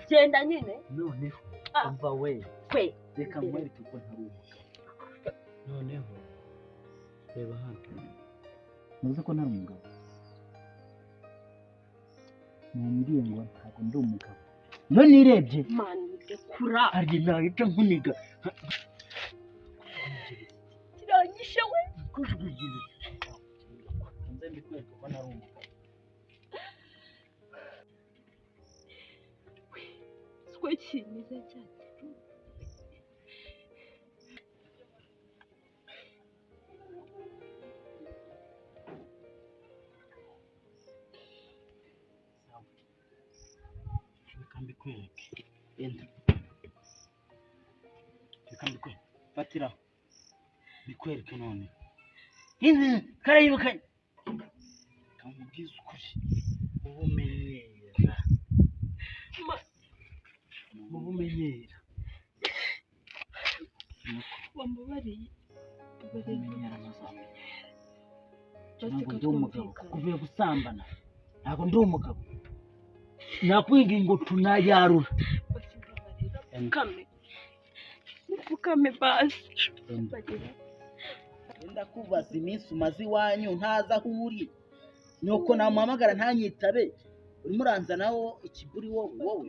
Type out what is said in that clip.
genda nyine noneho umva we reka nkwereke ko ntari umugabo noneho reba hano muzi ko ntari umugabo mumbwiye ngo ntabwo ndi umugabo iyo nirebye mani ndekura harya nahita nkuniga kiranyishe we kujugugira nze mbikwereke ko ntari umugabo swe kimeze cyane reka mbikwereke enda reka mbikwereke fatira mbikwereke none karayibukanye kamubwiza ukuri ubumenyera wambabariye ubumenyera amazamenyera ntabwo ndi umugabo kuvuye gusambana ntabwo ndi umugabo nakwiga ngo tunayarura Pfukame basi ndakubaza iminsi umaze iwanyu ntaza aho uri nuko namuhamagara ntanyitabe urimo uranzanaho ikiburi wowe